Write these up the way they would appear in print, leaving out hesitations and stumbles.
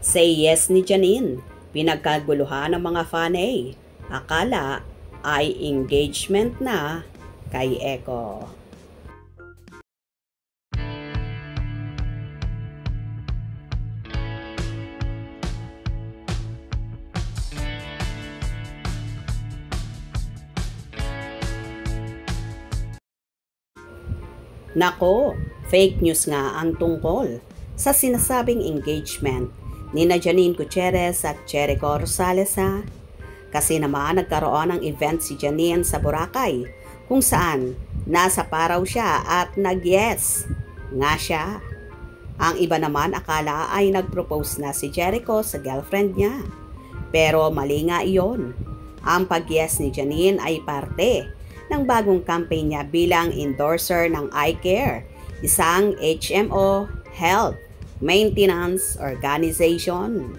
Say yes ni Janine. Pinagkaguluhan ng mga fanay. Akala ay engagement na kay Echo. Nako, fake news nga ang tungkol sa sinasabing engagement ni Janine Gutierrez at Jericho Rosales ha. Kasi naman nagkaroon ng event si Janine sa Boracay kung saan nasa paraw siya at nag-yes nga siya. Ang iba naman akala ay nag-propose na si Jericho sa girlfriend niya. Pero mali nga iyon. Ang pag-yes ni Janine ay parte ng bagong campaign niya bilang endorser ng iCare, isang HMO Health Maintenance Organization.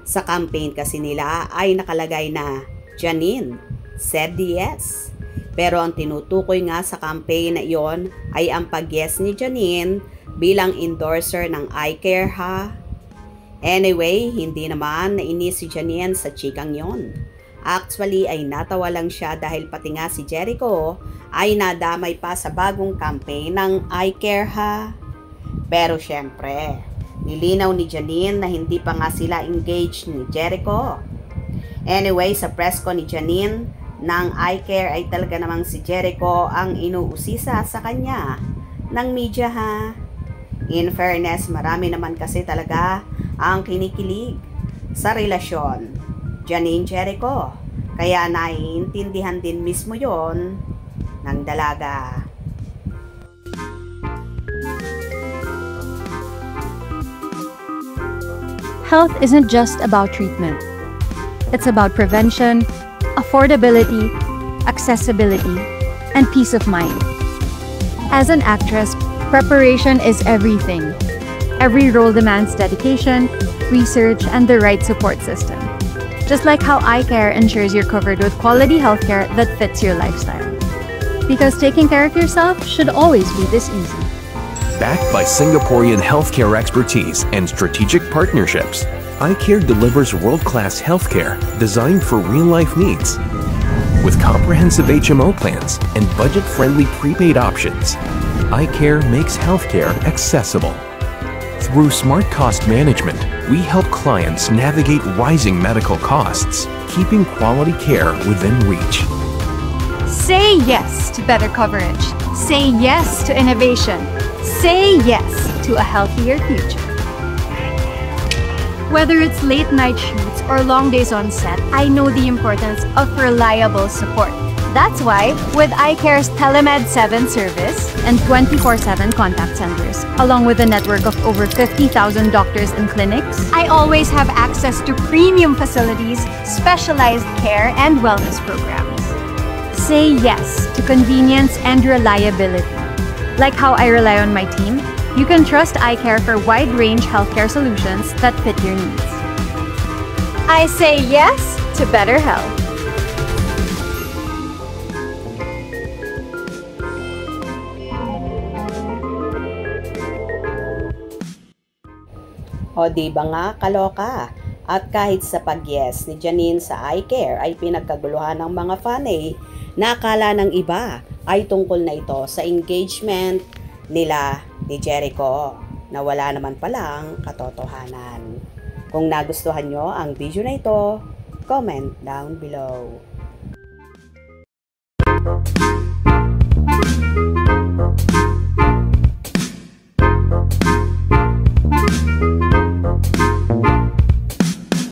Sa campaign kasi nila ay nakalagay na Janine said yes. Pero ang tinutukoy nga sa campaign na iyon ay ang pag-yes ni Janine bilang endorser ng iCare ha. Anyway, hindi naman nainis si Janine sa chikang yon. Actually ay natawa lang siya dahil pati nga si Jericho ay nadamay pa sa bagong campaign ng iCare ha. Pero syempre, nilinaw ni Janine na hindi pa nga sila engaged ni Jericho. Anyway, sa press ko ni Janine ng iCare ay talaga namang si Jericho ang inuusisa sa kanya ng media ha. In fairness, marami naman kasi talaga ang kinikilig sa relasyon Janine Jericho. Kaya naiintindihan din mismo yon ng dalaga. Health isn't just about treatment. It's about prevention, affordability, accessibility, and peace of mind. As an actress, preparation is everything. Every role demands dedication, research, and the right support system. Just like how iCare ensures you're covered with quality healthcare that fits your lifestyle. Because taking care of yourself should always be this easy. Backed by Singaporean healthcare expertise and strategic partnerships, iCare delivers world-class healthcare designed for real-life needs. With comprehensive HMO plans and budget-friendly prepaid options, iCare makes healthcare accessible. Through smart cost management, we help clients navigate rising medical costs, keeping quality care within reach. Say yes to better coverage. Say yes to innovation. Say yes to a healthier future. Whether it's late night shoots or long days on set, I know the importance of reliable support. That's why, with iCare's Telemed 7 service and 24/7 contact centers, along with a network of over 50,000 doctors and clinics, I always have access to premium facilities, specialized care, and wellness programs. Say yes to convenience and reliability. Like how I rely on my team, you can trust iCare for wide-range healthcare solutions that fit your needs. I say yes to better health. O di ba nga kaloka? At kahit sa pag-yes ni Janine sa iCare ay pinagkaguluhan ng mga fanay na akala ng iba ay tungkol na ito sa engagement nila ni Jericho na wala naman palang katotohanan. Kung nagustuhan nyo ang video na ito, comment down below.